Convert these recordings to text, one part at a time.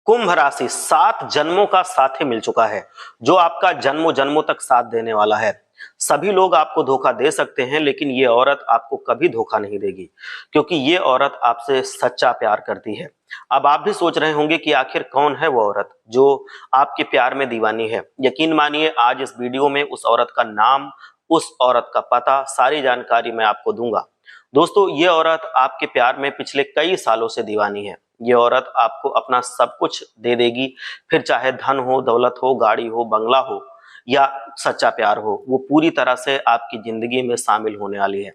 कुंभ राशि 7 जन्मों का साथी मिल चुका है, जो आपका जन्मों जन्मों तक साथ देने वाला है। सभी लोग आपको धोखा दे सकते हैं, लेकिन ये औरत आपको कभी धोखा नहीं देगी, क्योंकि ये औरत आपसे सच्चा प्यार करती है। अब आप भी सोच रहे होंगे कि आखिर कौन है वो औरत जो आपके प्यार में दीवानी है। यकीन मानिए, आज इस वीडियो में उस औरत का नाम, उस औरत का पता, सारी जानकारी मैं आपको दूंगा। दोस्तों, ये औरत आपके प्यार में पिछले कई सालों से दीवानी है। ये औरत आपको अपना सब कुछ दे देगी, फिर चाहे धन हो, दौलत हो, गाड़ी हो, बंगला हो या सच्चा प्यार हो, वो पूरी तरह से आपकी जिंदगी में शामिल होने वाली है।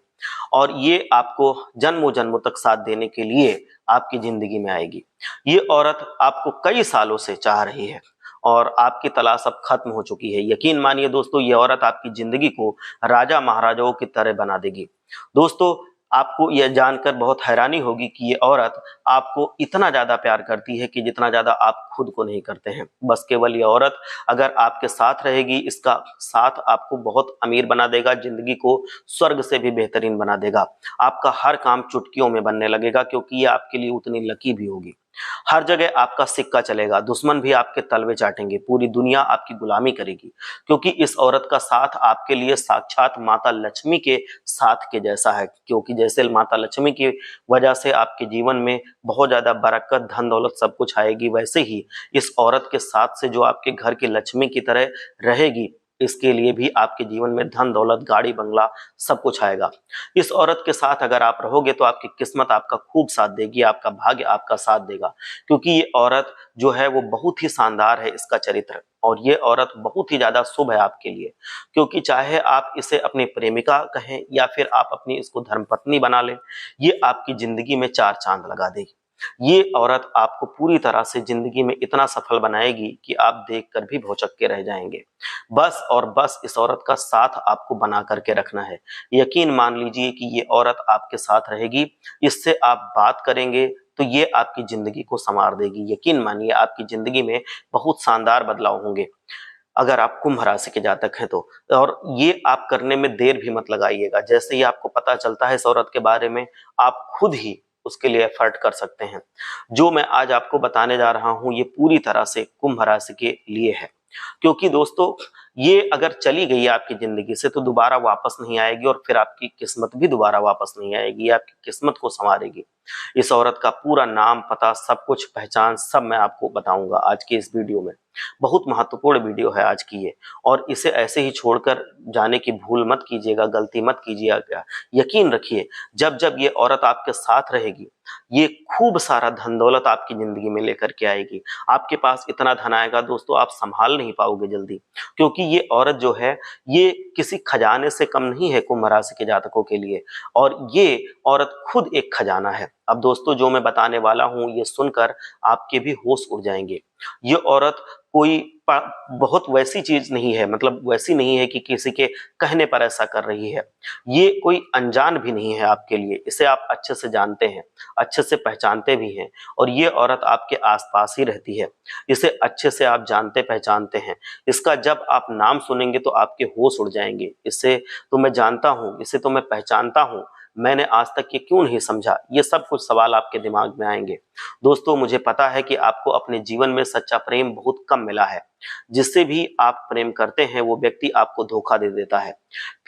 और ये आपको जन्मों जन्मों तक साथ देने के लिए आपकी जिंदगी में आएगी। ये औरत आपको कई सालों से चाह रही है और आपकी तलाश अब खत्म हो चुकी है। यकीन मानिए दोस्तों, ये औरत आपकी जिंदगी को राजा महाराजाओं की तरह बना देगी। दोस्तों, आपको यह जानकर बहुत हैरानी होगी कि ये औरत आपको इतना ज्यादा प्यार करती है कि जितना ज्यादा आप खुद को नहीं करते हैं। बस केवल ये औरत अगर आपके साथ रहेगी, इसका साथ आपको बहुत अमीर बना देगा, जिंदगी को स्वर्ग से भी बेहतरीन बना देगा। आपका हर काम चुटकियों में बनने लगेगा, क्योंकि ये आपके लिए उतनी लकी भी होगी। हर जगह आपका सिक्का चलेगा, दुश्मन भी आपके तलवे चाटेंगे, पूरी दुनिया आपकी गुलामी करेगी, क्योंकि इस औरत का साथ आपके लिए साक्षात माता लक्ष्मी के साथ के जैसा है। क्योंकि जैसे माता लक्ष्मी की वजह से आपके जीवन में बहुत ज्यादा बरकत, धन दौलत सब कुछ आएगी, वैसे ही इस औरत के साथ से जो आपके घर की लक्ष्मी की तरह रहेगी, इसके लिए भी आपके जीवन में धन दौलत, गाड़ी बंगला सब कुछ आएगा। इस औरत के साथ अगर आप रहोगे तो आपकी किस्मत आपका खूब साथ देगी, आपका भाग्य आपका साथ देगा, क्योंकि ये औरत जो है वो बहुत ही शानदार है, इसका चरित्र। और ये औरत बहुत ही ज्यादा शुभ है आपके लिए, क्योंकि चाहे आप इसे अपनी प्रेमिका कहें या फिर आप अपनी इसको धर्मपत्नी बना लें, ये आपकी जिंदगी में चार चांद लगा देगी। ये औरत आपको पूरी तरह से जिंदगी में इतना सफल बनाएगी कि आप देखकर भी भौचक्के के रह जाएंगे। बस और बस इस औरत का साथ आपको बना करके रखना है। यकीन मान लीजिए कि ये औरत आपके साथ रहेगी, इससे आप बात करेंगे तो ये आपकी जिंदगी को संवार देगी। यकीन मानिए, आपकी जिंदगी में बहुत शानदार बदलाव होंगे अगर आप कुंभ राशि के जातक हैं तो। और ये आप करने में देर भी मत लगाइएगा। जैसे ही आपको पता चलता है इस औरत के बारे में, आप खुद ही उसके लिए एफर्ट कर सकते हैं। जो मैं आज आपको बताने जा रहा हूं, ये पूरी तरह से कुंभ राशि के लिए है, क्योंकि दोस्तों, ये अगर चली गई आपकी जिंदगी से तो दोबारा वापस नहीं आएगी, और फिर आपकी किस्मत भी दोबारा वापस नहीं आएगी। ये आपकी किस्मत को संवारेगी। इस औरत का पूरा नाम, पता, सब कुछ, पहचान सब मैं आपको बताऊंगा आज की इस वीडियो में। बहुत महत्वपूर्ण वीडियो है आज की ये, और इसे ऐसे ही छोड़कर जाने की भूल मत कीजिएगा, गलती मत कीजिएगा। यकीन रखिए, जब जब ये औरत आपके साथ रहेगी, ये खूब सारा धन दौलत आपकी जिंदगी में लेकर के आएगी। आपके पास इतना धन आएगा दोस्तों, आप संभाल नहीं पाओगे जल्दी, क्योंकि ये औरत जो है, ये किसी खजाने से कम नहीं है कुंभ राशि के जातकों के लिए, और ये औरत खुद एक खजाना है। अब दोस्तों, जो मैं बताने वाला हूं, ये सुनकर आपके भी होश उड़ जाएंगे। ये औरत कोई बहुत वैसी चीज नहीं है, मतलब वैसी नहीं है कि किसी के कहने पर ऐसा कर रही है। ये कोई अनजान भी नहीं है आपके लिए, इसे आप अच्छे से जानते हैं, अच्छे से पहचानते भी हैं, और ये औरत आपके आसपास ही रहती है। इसे अच्छे से आप जानते पहचानते हैं। इसका जब आप नाम सुनेंगे तो आपके होश उड़ जाएंगे। इसे तो मैं जानता हूं, इसे तो मैं पहचानता हूं, मैंने आज तक ये क्यों नहीं समझा, ये सब कुछ सवाल आपके दिमाग में आएंगे। दोस्तों, मुझे पता है कि आपको अपने जीवन में सच्चा प्रेम बहुत कम मिला है। जिससे भी आप प्रेम करते हैं, वो व्यक्ति आपको धोखा दे देता है,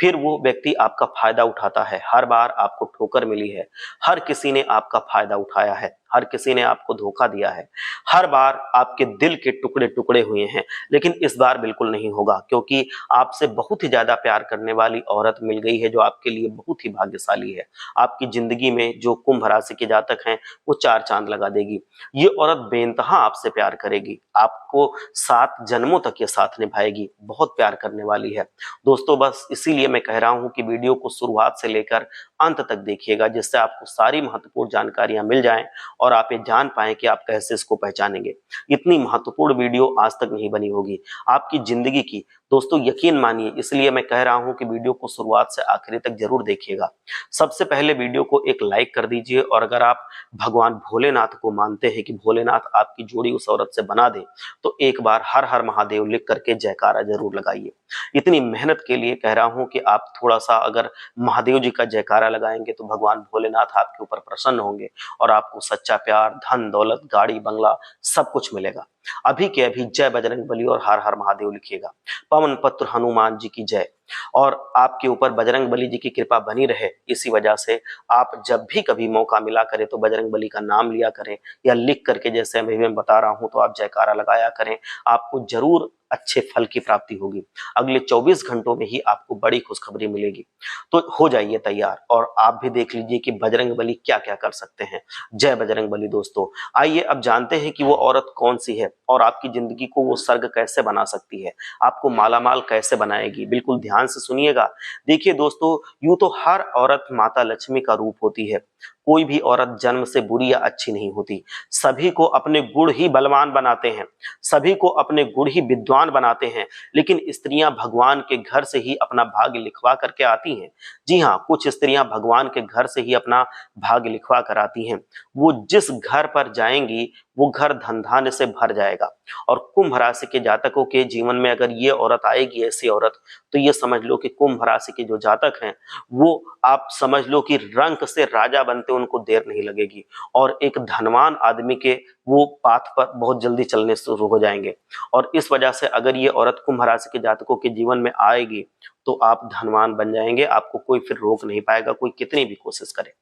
फिर वो व्यक्ति आपका फायदा उठाता है। हर बार आपको ठोकर मिली है, हर किसी ने आपका फायदा उठाया है, हर किसी ने आपको धोखा दिया है, हर बार आपके दिल के टुकड़े टुकड़े हुए हैं। लेकिन इस बार बिल्कुल नहीं होगा, क्योंकि आपसे बहुत ही ज्यादा प्यार करने वाली औरत मिल गई है, जो आपके लिए बहुत ही भाग्यशाली है। आपकी जिंदगी में जो कुंभ राशि के जातक हैं, वो चार चांद लगा देगी। ये औरत बेइंतहा आपसे प्यार करेगी, आपको 7 जन्मों तक ये साथ निभाएगी, बहुत प्यार करने वाली है। दोस्तों, बस इसीलिए मैं कह रहा हूं कि वीडियो को शुरुआत से लेकर अंत तक देखिएगा, जिससे आपको सारी महत्वपूर्ण जानकारियां मिल जाएं और आप ये जान पाएं कि आप कैसे इसको पहचानेंगे। इतनी महत्वपूर्ण वीडियो आज तक नहीं बनी होगी आपकी जिंदगी की। दोस्तों, यकीन मानिए, इसलिए मैं कह रहा हूं कि वीडियो को शुरुआत से आखिरी तक जरूर देखिएगा। सबसे पहले वीडियो को एक लाइक कर दीजिए, और अगर आप भगवान भोलेनाथ को मानते हैं कि भोलेनाथ आपकी जोड़ी उस औरत से बना दे, तो एक बार हर हर महादेव लिख करके जयकारा जरूर लगाइए। इतनी मेहनत के लिए कह रहा हूं कि आप थोड़ा सा अगर महादेव जी का जयकारा लगाएंगे तो भगवान भोलेनाथ आपके ऊपर प्रसन्न होंगे और आपको सच्चा प्यार, धन दौलत, गाड़ी बंगला सब कुछ मिलेगा। अभी के अभी जय बजरंग बली और हर हर महादेव लिखिएगा। पवन पुत्र हनुमान जी की जय। और आपके ऊपर बजरंग बली जी की कृपा बनी रहे, इसी वजह से आप जब भी कभी मौका मिला करें तो बजरंग बली का नाम लिया करें या लिख करके, जैसे अभी मैं बता रहा हूं, तो आप जयकारा लगाया करें। आपको जरूर अच्छे फल की प्राप्ति होगी। अगले 24 घंटों में ही आपको बड़ी खुशखबरी मिलेगी। तो हो जाइए तैयार और आप भी देख लीजिए कि बजरंग बली क्या क्या कर सकते हैं। जय बजरंग बली दोस्तों। आइए अब जानते हैं कि वो औरत कौन सी है और आपकी जिंदगी को वो स्वर्ग कैसे बना सकती है, आपको मालामाल कैसे बनाएगी। बिल्कुल ध्यान से सुनिएगा। देखिए दोस्तों, यूं तो हर औरत माता लक्ष्मी का रूप होती है। कोई भी औरत जन्म से बुरी या अच्छी नहीं होती। सभी को अपने गुण ही बलवान बनाते हैं, सभी को अपने गुण ही विद्वान बनाते हैं। लेकिन स्त्रियां भगवान के घर से ही अपना भाग्य लिखवा करके आती हैं। जी हाँ, कुछ स्त्रियां भगवान के घर से ही अपना भाग्य लिखवा कर आती हैं। वो जिस घर पर जाएंगी वो घर धन धान्य से भर जाएगा। और कुंभ राशि के जातकों के जीवन में अगर ये औरत आएगी, ऐसी औरत, तो ये समझ लो कि कुंभ राशि के जो जातक हैं वो आप समझ लो कि रंक से राजा बनते उनको देर नहीं लगेगी और एक धनवान आदमी के वो पाथ पर बहुत जल्दी चलने शुरू हो जाएंगे। और इस वजह से अगर ये औरत कुंभ राशि के जातकों के जीवन में आएगी तो आप धनवान बन जाएंगे, आपको कोई फिर रोक नहीं पाएगा, कोई कितनी भी कोशिश करे।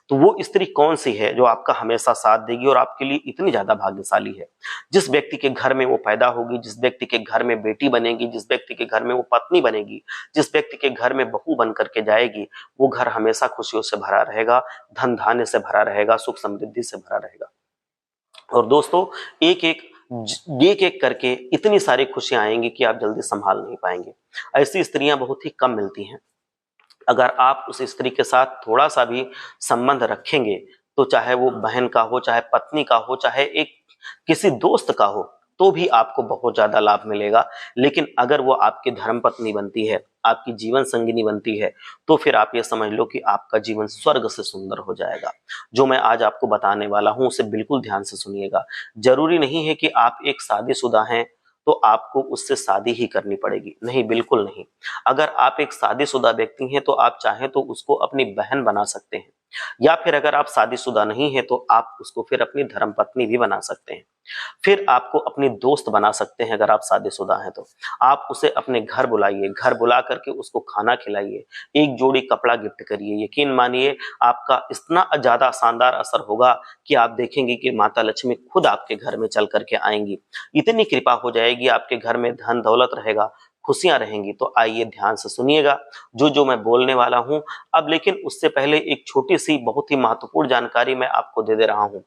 तो वो स्त्री कौन सी है जो आपका हमेशा साथ देगी और आपके लिए इतनी ज्यादा भाग्यशाली है? जिस व्यक्ति के घर में वो पैदा होगी, जिस व्यक्ति के घर में बेटी बनेगी, जिस व्यक्ति के घर में वो पत्नी बनेगी, जिस व्यक्ति के घर में बहू बन करके जाएगी, वो घर हमेशा खुशियों से भरा रहेगा, धन धान्य से भरा रहेगा, सुख समृद्धि से भरा रहेगा। और दोस्तों, एक एक करके इतनी सारी खुशियां आएंगी कि आप जल्दी संभाल नहीं पाएंगे। ऐसी स्त्रियां बहुत ही कम मिलती हैं। अगर आप उस स्त्री के साथ थोड़ा सा भी संबंध रखेंगे, तो चाहे वो बहन का हो, चाहे पत्नी का हो, चाहे एक किसी दोस्त का हो, तो भी आपको बहुत ज्यादा लाभ मिलेगा। लेकिन अगर वो आपकी धर्म पत्नी बनती है, आपकी जीवन संगिनी बनती है, तो फिर आप ये समझ लो कि आपका जीवन स्वर्ग से सुंदर हो जाएगा। जो मैं आज आपको बताने वाला हूं उसे बिल्कुल ध्यान से सुनिएगा। जरूरी नहीं है कि आप एक शादीशुदा हैं तो आपको उससे शादी ही करनी पड़ेगी, नहीं, बिल्कुल नहीं। अगर आप एक शादीशुदा व्यक्ति हैं तो आप चाहें तो उसको अपनी बहन बना सकते हैं, या फिर अगर आप शादीशुदा नहीं हैं तो आप उसको फिर अपनी धर्मपत्नी भी बना सकते हैं। फिर आपको अपनी दोस्त बना सकते हैं। अगर आप शादीशुदा हैं तो आप उसे अपने घर बुलाइए, घर बुला करके उसको खाना खिलाइए, एक जोड़ी कपड़ा गिफ्ट करिए। यकीन मानिए आपका इतना ज्यादा शानदार असर होगा कि आप देखेंगे कि माता लक्ष्मी खुद आपके घर में चल करके आएंगी। इतनी कृपा हो जाएगी, आपके घर में धन दौलत रहेगा, खुशियां रहेंगी। तो आइए ध्यान से सुनिएगा जो जो मैं बोलने वाला हूं अब। लेकिन उससे पहले एक छोटी सी बहुत ही महत्वपूर्ण जानकारी मैं आपको दे रहा हूं।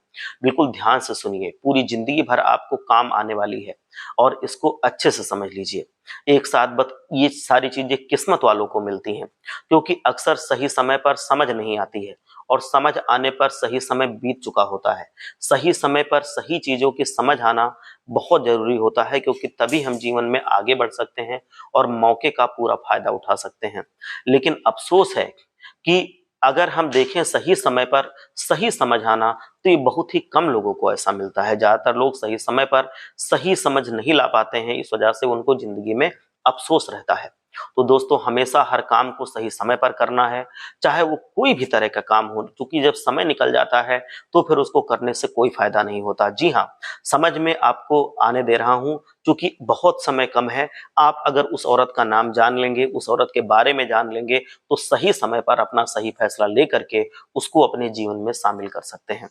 बिल्कुल ध्यान से सुनिए, पूरी जिंदगी भर आपको काम आने वाली है और इसको अच्छे से समझ लीजिए। एक साथ ये सारी चीजें किस्मत वालों को मिलती हैं, क्योंकि अक्सर सही समय पर समझ नहीं आती है और समझ आने पर सही समय बीत चुका होता है। सही समय पर सही चीजों की समझ आना बहुत जरूरी होता है, क्योंकि तभी हम जीवन में आगे बढ़ सकते हैं और मौके का पूरा फायदा उठा सकते हैं। लेकिन अफसोस है कि अगर हम देखें सही समय पर सही समझ आना, तो ये बहुत ही कम लोगों को ऐसा मिलता है। ज्यादातर लोग सही समय पर सही समझ नहीं ला पाते हैं, इस वजह से उनको जिंदगी में अफसोस रहता है। तो दोस्तों, हमेशा हर काम को सही समय पर करना है, चाहे वो कोई भी तरह का काम हो, क्योंकि जब समय निकल जाता है तो फिर उसको करने से कोई फायदा नहीं होता। जी हाँ, समझ में आपको आने दे रहा हूं, क्योंकि बहुत समय कम है। आप अगर उस औरत का नाम जान लेंगे, उस औरत के बारे में जान लेंगे, तो सही समय पर अपना सही फैसला लेकर के उसको अपने जीवन में शामिल कर सकते हैं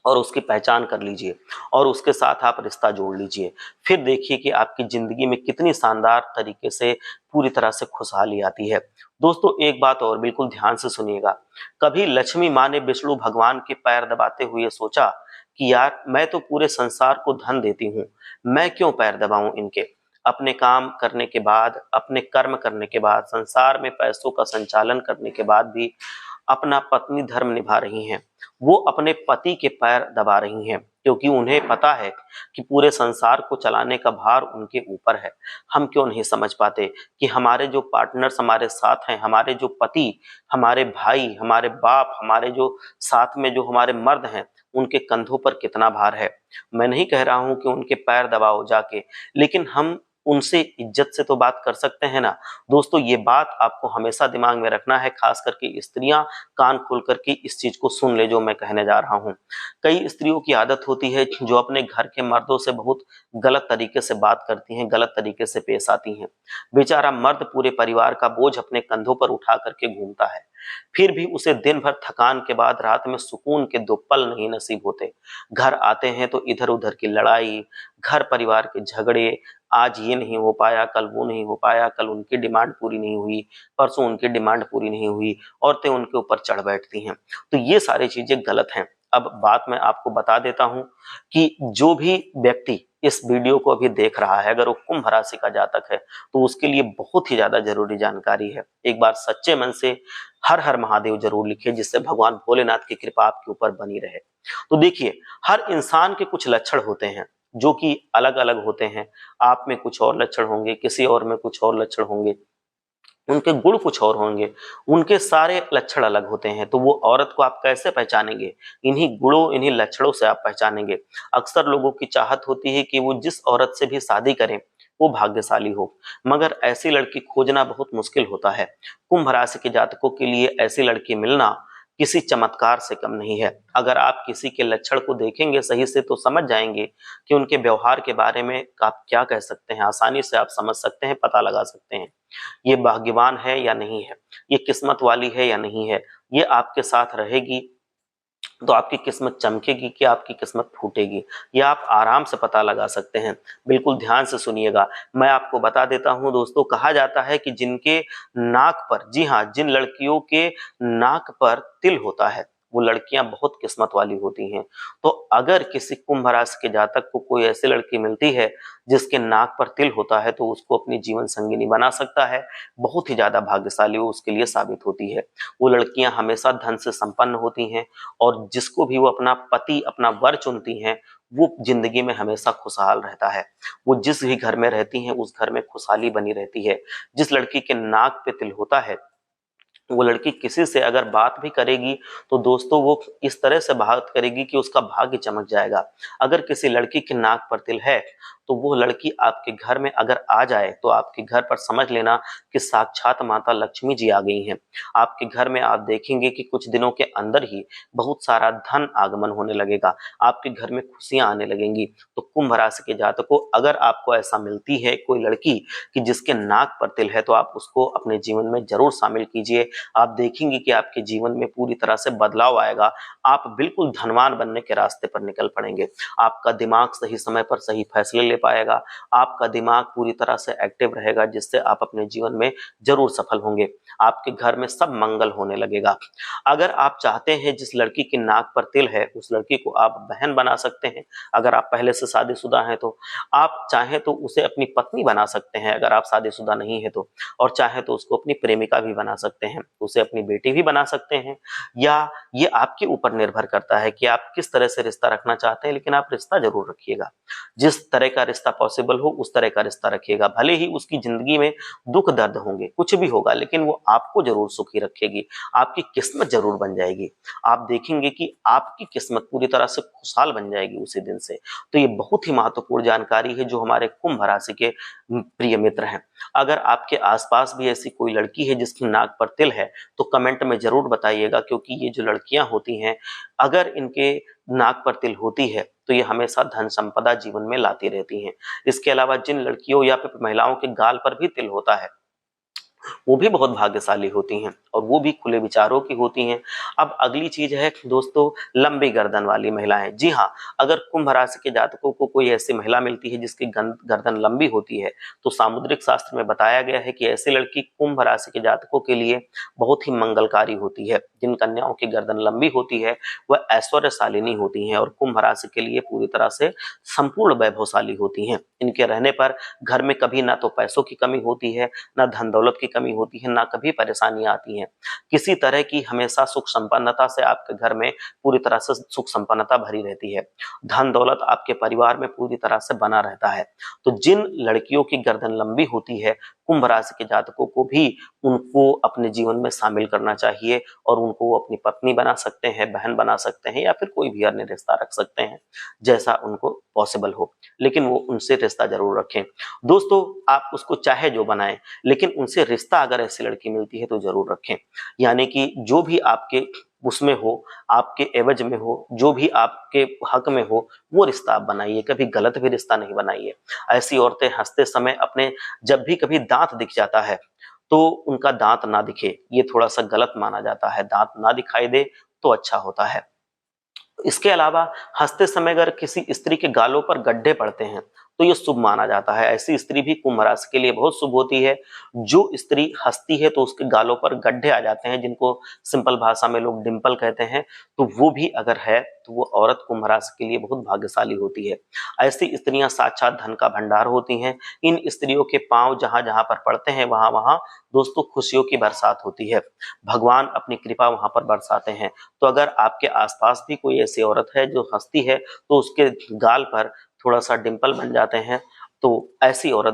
और उसकी पहचान कर लीजिए और उसके साथ आप रिश्ता जोड़ लीजिए। फिर देखिए कि आपकी जिंदगी में कितनी शानदार तरीके से पूरी तरह से खुशहाली आती है। दोस्तों, एक बात और बिल्कुल ध्यान से सुनिएगा। कभी लक्ष्मी माँ ने विष्णु भगवान के पैर दबाते हुए सोचा कि यार, मैं तो पूरे संसार को धन देती हूँ, मैं क्यों पैर दबाऊं इनके? अपने काम करने के बाद, अपने कर्म करने के बाद, संसार में पैसों का संचालन करने के बाद भी अपना पत्नी धर्म निभा रही हैं, वो अपने पति के पैर दबा रही हैं, क्योंकि उन्हें पता है कि पूरे संसार को चलाने का भार उनके ऊपर है। हम क्यों नहीं समझ पाते कि हमारे जो पार्टनर्स हमारे साथ हैं, हमारे जो पति, हमारे भाई, हमारे बाप, हमारे जो साथ में जो हमारे मर्द हैं, उनके कंधों पर कितना भार है। मैं नहीं कह रहा हूं कि उनके पैर दबाओ जाके, लेकिन हम उनसे इज्जत से तो बात कर सकते हैं ना। दोस्तों, ये बात आपको हमेशा दिमाग में रखना है, खास करके स्त्रियां कान खोल करके इस चीज को सुन ले जो मैं कहने जा रहा हूं। कई स्त्रियों की आदत होती है जो अपने घर के मर्दों से बहुत गलत तरीके से बात करती हैं, गलत तरीके से पेश आती हैं। बेचारा मर्द पूरे परिवार का बोझ अपने कंधों पर उठा करके घूमता है, फिर भी उसे दिन भर थकान के बाद रात में सुकून के 2 पल नहीं नसीब होते। घर आते हैं तो इधर उधर की लड़ाई, घर परिवार के झगड़े, आज ये नहीं हो पाया, कल वो नहीं हो पाया, कल उनकी डिमांड पूरी नहीं हुई, परसों उनकी डिमांड पूरी नहीं हुई, औरतें उनके ऊपर चढ़ बैठती हैं। तो ये सारी चीजें गलत हैं। अब बात मैं आपको बता देता हूं कि जो भी व्यक्ति इस वीडियो को अभी देख रहा है, अगर वो कुंभ राशि का जातक है, तो उसके लिए बहुत ही ज्यादा जरूरी जानकारी है। एक बार सच्चे मन से हर हर महादेव जरूर लिखिए, जिससे भगवान भोलेनाथ की कृपा आपके ऊपर बनी रहे। तो देखिए, हर इंसान के कुछ लक्षण होते हैं जो कि अलग अलग होते हैं। आप में कुछ और लक्षण होंगे, किसी और में कुछ और लक्षण होंगे, उनके गुण कुछ और होंगे, उनके सारे लक्षण अलग होते हैं। तो वो औरत को आप कैसे पहचानेंगे? इन्हीं गुणों, इन्हीं लक्षणों से आप पहचानेंगे। अक्सर लोगों की चाहत होती है कि वो जिस औरत से भी शादी करें वो भाग्यशाली हो, मगर ऐसी लड़की खोजना बहुत मुश्किल होता है। कुंभ राशि के जातकों के लिए ऐसी लड़की मिलना किसी चमत्कार से कम नहीं है। अगर आप किसी के लक्षण को देखेंगे सही से तो समझ जाएंगे कि उनके व्यवहार के बारे में आप क्या कह सकते हैं। आसानी से आप समझ सकते हैं, पता लगा सकते हैं ये भाग्यवान है या नहीं है, ये किस्मत वाली है या नहीं है, ये आपके साथ रहेगी तो आपकी किस्मत चमकेगी कि आपकी किस्मत फूटेगी, ये आप आराम से पता लगा सकते हैं। बिल्कुल ध्यान से सुनिएगा, मैं आपको बता देता हूं दोस्तों। कहा जाता है कि जिनके नाक पर, जी हाँ, जिन लड़कियों के नाक पर तिल होता है वो लड़कियां बहुत किस्मत वाली होती हैं। तो अगर किसी कुंभ राशि के जातक को कोई ऐसी लड़की मिलती है जिसके नाक पर तिल होता है, तो उसको अपनी जीवन संगिनी बना सकता है। बहुत ही ज्यादा भाग्यशाली वो उसके लिए साबित होती है। वो लड़कियां हमेशा धन से संपन्न होती हैं, और जिसको भी वो अपना पति, अपना वर चुनती हैं, वो जिंदगी में हमेशा खुशहाल रहता है। वो जिस भी घर में रहती हैं उस घर में खुशहाली बनी रहती है। जिस लड़की के नाक पे तिल होता है वो लड़की किसी से अगर बात भी करेगी तो दोस्तों वो इस तरह से बात करेगी कि उसका भाग्य चमक जाएगा। अगर किसी लड़की के नाक पर तिल है तो वो लड़की आपके घर में अगर आ जाए तो आपके घर पर समझ लेना कि साक्षात माता लक्ष्मी जी आ गई हैं। आपके घर में आप देखेंगे कि कुछ दिनों के अंदर ही बहुत सारा धन आगमन होने लगेगा, आपके घर में खुशियां आने लगेंगी। तो कुंभ राशि के जातकों, अगर आपको ऐसा मिलती है कोई लड़की कि जिसके नाक पर तिल है, तो आप उसको अपने जीवन में जरूर शामिल कीजिए। आप देखेंगे कि आपके जीवन में पूरी तरह से बदलाव आएगा। आप बिल्कुल धनवान बनने के रास्ते पर निकल पड़ेंगे। आपका दिमाग सही समय पर सही फैसले ले पाएगा। आपका दिमाग पूरी तरह से एक्टिव रहेगा, जिससे आप अपने जीवन में जरूर सफल होंगे। आपके घर में सब मंगल होने लगेगा। अगर आप चाहते हैं जिस लड़की की नाक पर तिल है उस लड़की को आप बहन बना सकते हैं, अगर आप पहले से शादीशुदा हैं तो। आप चाहें तो उसे अपनी पत्नी बना सकते हैं अगर आप शादीशुदा नहीं है तो। और चाहे तो उसको अपनी प्रेमिका भी बना सकते हैं, उसे अपनी बेटी भी बना सकते हैं। या ये आपके ऊपर निर्भर करता है कि आप किस तरह से रिश्ता रखना चाहते हैं, लेकिन आप रिश्ता जरूर रखिएगा। जिस तरह का रिश्ता पॉसिबल हो उस तरह का रिश्ता रखिएगा। भले ही उसकी जिंदगी में दुख दर्द होंगे, कुछ भी होगा, लेकिन वो आपको जरूर सुखी रखेगी। आपकी किस्मत जरूर बन जाएगी। आप देखेंगे कि आपकी किस्मत पूरी तरह से खुशहाल बन जाएगी उसी दिन से। तो ये बहुत ही महत्वपूर्ण जानकारी है जो हमारे कुंभ राशि के प्रिय मित्र हैं। अगर आपके आसपास भी ऐसी कोई लड़की है जिसकी नाक पर तिल है तो कमेंट में जरूर बताइएगा, क्योंकि ये जो लड़कियां होती हैं अगर इनके नाक पर तिल होती है तो ये हमेशा धन संपदा जीवन में लाती रहती हैं। इसके अलावा जिन लड़कियों या फिर महिलाओं के गाल पर भी तिल होता है वो भी बहुत भाग्यशाली होती हैं, और वो भी खुले विचारों की होती हैं। अब अगली चीज है दोस्तों, लंबी गर्दन वाली महिलाएं। जी हाँ, अगर कुंभ राशि के जातकों को कोई ऐसी महिला मिलती है जिसकी गर्दन लंबी होती है, तो सामुद्रिक शास्त्र में बताया गया है कि ऐसी लड़की कुंभ राशि के जातकों के लिए बहुत ही मंगलकारी होती है। जिन कन्याओं की गर्दन लंबी होती है वह ऐश्वर्यशालिनी होती हैं, और कुंभ राशि के लिए पूरी तरह से संपूर्ण वैभवशाली होती हैं। इनके रहने पर घर में कभी ना तो पैसों की कमी होती है, ना धन दौलत की कमी होती है, ना कभी परेशानियां आती हैं। किसी तरह की हमेशा सुख संपन्नता से आपके घर में पूरी तरह से सुख संपन्नता भरी रहती है। धन दौलत आपके परिवार में पूरी तरह से बना रहता है। तो जिन लड़कियों की गर्दन लंबी होती है, कुंभ राशि के जातकों को भी उनको अपने जीवन में शामिल करना चाहिए और उनको वो अपनी पत्नी बना सकते हैं, बहन बना सकते हैं या फिर कोई भी अन्य रिश्ता रख सकते हैं, जैसा उनको पॉसिबल हो, लेकिन वो उनसे रिश्ता जरूर रखें। दोस्तों, आप उसको चाहे जो बनाएं, लेकिन उनसे रिश्ता अगर ऐसी लड़की मिलती है तो जरूर रखें। यानी कि जो भी आपके उसमें हो, आपके एवज में हो, जो भी आपके हक में हो, वो रिश्ता आप बनाइए, कभी गलत भी रिश्ता नहीं बनाइए। ऐसी औरतें हंसते समय अपने जब भी कभी दांत दिख जाता है तो उनका दांत ना दिखे, ये थोड़ा सा गलत माना जाता है। दांत ना दिखाई दे तो अच्छा होता है। इसके अलावा हंसते समय अगर किसी स्त्री के गालों पर गड्ढे पड़ते हैं तो ये शुभ माना जाता है। ऐसी स्त्री भी कुंभ राशि के लिए बहुत शुभ होती है। जो स्त्री हंसती है तो उसके गालों पर गड्ढे आ जाते हैं, जिनको सिंपल भाषा में लोग डिंपल कहते हैं, तो वो भी अगर है तो वो औरत कुंभ राशि के लिए बहुत भाग्यशाली होती है। ऐसी स्त्रियां साक्षात धन का भंडार होती हैं। इन स्त्रियों के पांव जहां जहां पर पड़ते हैं वहां वहां दोस्तों खुशियों की बरसात होती है। भगवान अपनी कृपा वहां पर बरसाते हैं। तो अगर आपके आसपास भी कोई ऐसी औरत है जो हंसती है तो उसके गाल पर थोड़ा सा डिंपल बन जाते हैं, तो ऐसी औरत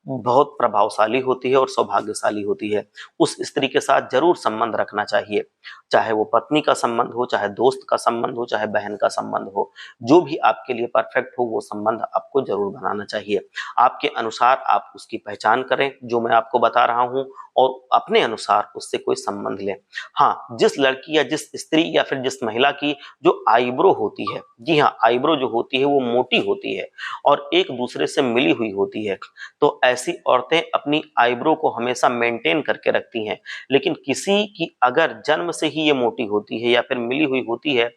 बहुत प्रभावशाली होती है और सौभाग्यशाली होती है। उस स्त्री के साथ जरूर संबंध रखना चाहिए, चाहे वो पत्नी का संबंध हो, चाहे दोस्त का संबंध हो, चाहे बहन का संबंध हो। जो भी आपके लिए परफेक्ट हो वो संबंध आपको जरूर बनाना चाहिए। आपके अनुसार आप उसकी पहचान करें जो मैं आपको बता रहा हूं, और अपने अनुसार उससे कोई संबंध लें। हाँ, जिस लड़की या जिस स्त्री या फिर जिस महिला की जो आईब्रो होती है, जी हाँ, आईब्रो जो होती है वो मोटी होती है और एक दूसरे से मिली हुई होती है, तो ऐसी औरतें अपनी आईब्रो को हमेशा मेंटेन करके रखती हैं। लेकिन किसी की अगर जन्म से ही ये मोटी होती है या फिर मिली हुई होती है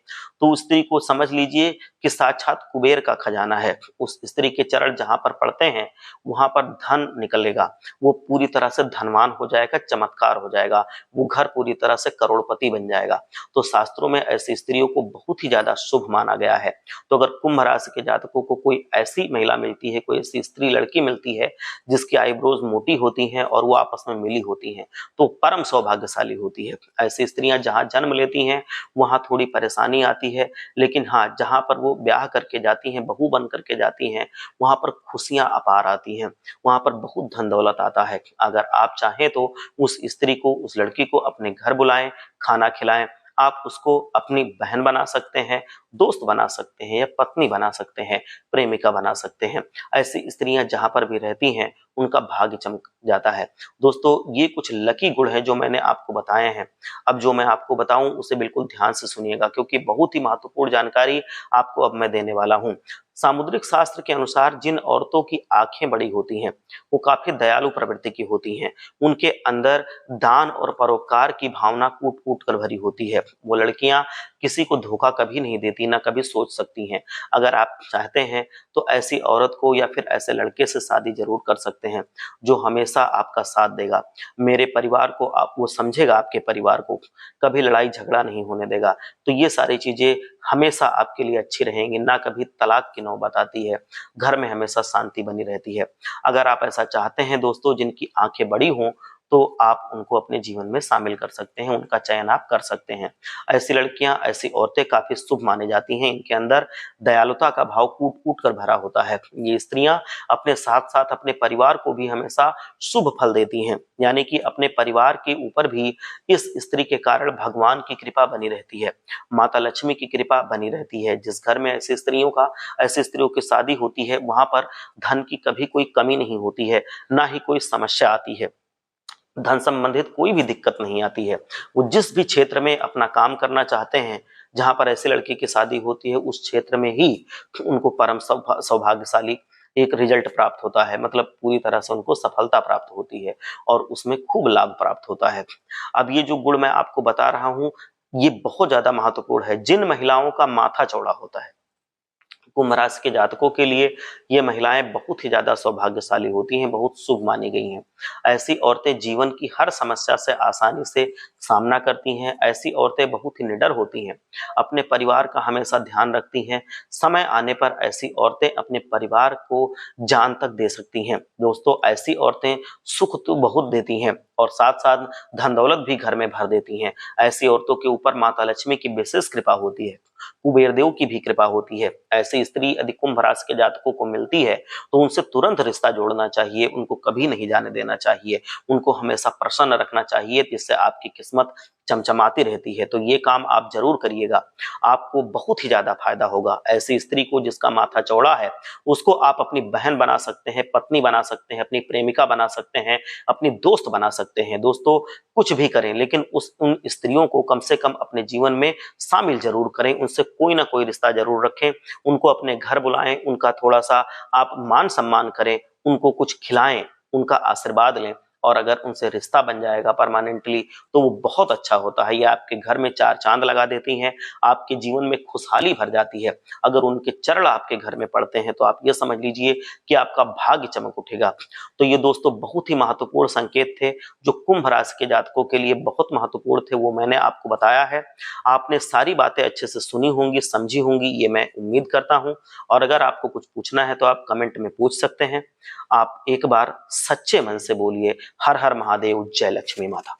तो उस स्त्री को समझ लीजिए कि साक्षात कुबेर का खजाना है। उस स्त्री के चरण जहां पर पड़ते हैं वहां पर धन निकलेगा, वो पूरी तरह से धनवान हो जाएगा, चमत्कार हो जाएगा, वो घर पूरी तरह से करोड़पति बन जाएगा। तो शास्त्रों में ऐसी स्त्रियों को बहुत ही ज्यादा शुभ माना गया है। तो अगर कुंभ राशि के जातकों को कोई ऐसी महिला मिलती है, कोई ऐसी स्त्री लड़की मिलती है जिसकी आईब्रोज मोटी होती हैं और वो आपस में मिली होती हैं, तो परम सौभाग्यशाली होती है। ऐसी स्त्रियां जहां जन्म लेती हैं वहां थोड़ी परेशानी आती है, लेकिन हाँ, जहां पर वो ब्याह करके जाती हैं, बहू बन करके जाती हैं, वहां पर खुशियां अपार आती हैं, वहां पर बहुत धन दौलत आता है। अगर आप चाहें तो उस स्त्री को, उस लड़की को अपने घर बुलाएं, खाना खिलाएं। आप उसको अपनी बहन बना सकते हैं, दोस्त बना सकते हैं या पत्नी बना सकते हैं, प्रेमिका बना सकते हैं। ऐसी स्त्रियां जहां पर भी रहती हैं उनका भाग्य चमक जाता है। दोस्तों, ये कुछ लकी गुण हैं जो मैंने आपको बताए हैं। अब जो मैं आपको बताऊं उसे बिल्कुल ध्यान से सुनिएगा, क्योंकि बहुत ही महत्वपूर्ण जानकारी आपको अब मैं देने वाला हूं। सामुद्रिक शास्त्र के अनुसार जिन औरतों की आंखें बड़ी होती हैं वो काफी दयालु प्रवृत्ति की होती हैं। उनके अंदर दान और परोपकार की भावना कूट कूट कर भरी होती है। वो लड़कियां किसी को धोखा कभी नहीं देती, ना कभी सोच सकती हैं। अगर आप चाहते हैं तो ऐसी औरत को या फिर ऐसे लड़के से शादी जरूर कर सकते हैं जो हमेशा आपका साथ देगा। मेरे परिवार को आप वो समझेगा, आपके परिवार को कभी लड़ाई झगड़ा नहीं होने देगा। तो ये सारी चीजें हमेशा आपके लिए अच्छी रहेंगी, ना कभी तलाक की नौबत आती है। घर में हमेशा शांति बनी रहती है। अगर आप ऐसा चाहते हैं दोस्तों, जिनकी आंखें बड़ी हों, तो आप उनको अपने जीवन में शामिल कर सकते हैं, उनका चयन आप कर सकते हैं। ऐसी लड़कियां, ऐसी औरतें काफी शुभ मानी जाती हैं। इनके अंदर दयालुता का भाव कूट कूट कर भरा होता है। ये स्त्रियां अपने साथ साथ अपने परिवार को भी हमेशा शुभ फल देती हैं, यानी कि अपने परिवार के ऊपर भी इस स्त्री के कारण भगवान की कृपा बनी रहती है, माता लक्ष्मी की कृपा बनी रहती है। जिस घर में ऐसी स्त्रियों की शादी होती है वहां पर धन की कभी कोई कमी नहीं होती है, ना ही कोई समस्या आती है। धन संबंधित कोई भी दिक्कत नहीं आती है। वो जिस भी क्षेत्र में अपना काम करना चाहते हैं, जहां पर ऐसी लड़की की शादी होती है उस क्षेत्र में ही उनको परम सौभाग्यशाली एक रिजल्ट प्राप्त होता है, मतलब पूरी तरह से उनको सफलता प्राप्त होती है और उसमें खूब लाभ प्राप्त होता है। अब ये जो गुण मैं आपको बता रहा हूं ये बहुत ज्यादा महत्वपूर्ण है। जिन महिलाओं का माथा चौड़ा होता है, कुंभ राशि के जातकों के लिए ये महिलाएं बहुत ही ज्यादा सौभाग्यशाली होती हैं, बहुत शुभ मानी गई हैं। ऐसी औरतें जीवन की हर समस्या से आसानी से सामना करती हैं। ऐसी औरतें बहुत ही निडर होती हैं, अपने परिवार का हमेशा ध्यान रखती हैं। समय आने पर ऐसी औरतें अपने परिवार को जान तक दे सकती हैं। दोस्तों, ऐसी औरतें सुख तो बहुत देती हैं और साथ साथ धन दौलत भी घर में भर देती हैं। ऐसी औरतों के ऊपर माता लक्ष्मी की विशेष कृपा होती है, कुबेर देव की भी कृपा होती है। ऐसी स्त्री यदि कुंभ राशि के जातकों को मिलती है तो उनसे तुरंत रिश्ता जोड़ना चाहिए, उनको कभी नहीं जाने देना चाहिए, उनको हमेशा प्रसन्न रखना चाहिए, जिससे आपकी किस्मत चमचमाती रहती है। तो ये काम आप जरूर करिएगा, आपको बहुत ही ज्यादा फायदा होगा। ऐसी स्त्री को जिसका माथा चौड़ा है उसको आप अपनी बहन बना सकते हैं, पत्नी बना सकते हैं, अपनी प्रेमिका बना सकते हैं, अपनी दोस्त बना सकते हैं। दोस्तों, कुछ भी करें लेकिन उन स्त्रियों को कम से कम अपने जीवन में शामिल जरूर करें, उनसे कोई ना कोई रिश्ता जरूर रखें, उनको अपने घर बुलाएं, उनका थोड़ा सा आप मान सम्मान करें, उनको कुछ खिलाएं, उनका आशीर्वाद लें। और अगर उनसे रिश्ता बन जाएगा परमानेंटली तो वो बहुत अच्छा होता है। ये आपके घर में चार चांद लगा देती हैं, आपके जीवन में खुशहाली भर जाती है। अगर उनके चरण आपके घर में पड़ते हैं तो आप ये समझ लीजिए कि आपका भाग्य चमक उठेगा। तो ये दोस्तों बहुत ही महत्वपूर्ण संकेत थे जो कुंभ राशि के जातकों के लिए बहुत महत्वपूर्ण थे, वो मैंने आपको बताया है। आपने सारी बातें अच्छे से सुनी होंगी, समझी होंगी, ये मैं उम्मीद करता हूं। और अगर आपको कुछ पूछना है तो आप कमेंट में पूछ सकते हैं। आप एक बार सच्चे मन से बोलिए, हर हर महादेव, जय लक्ष्मी माता।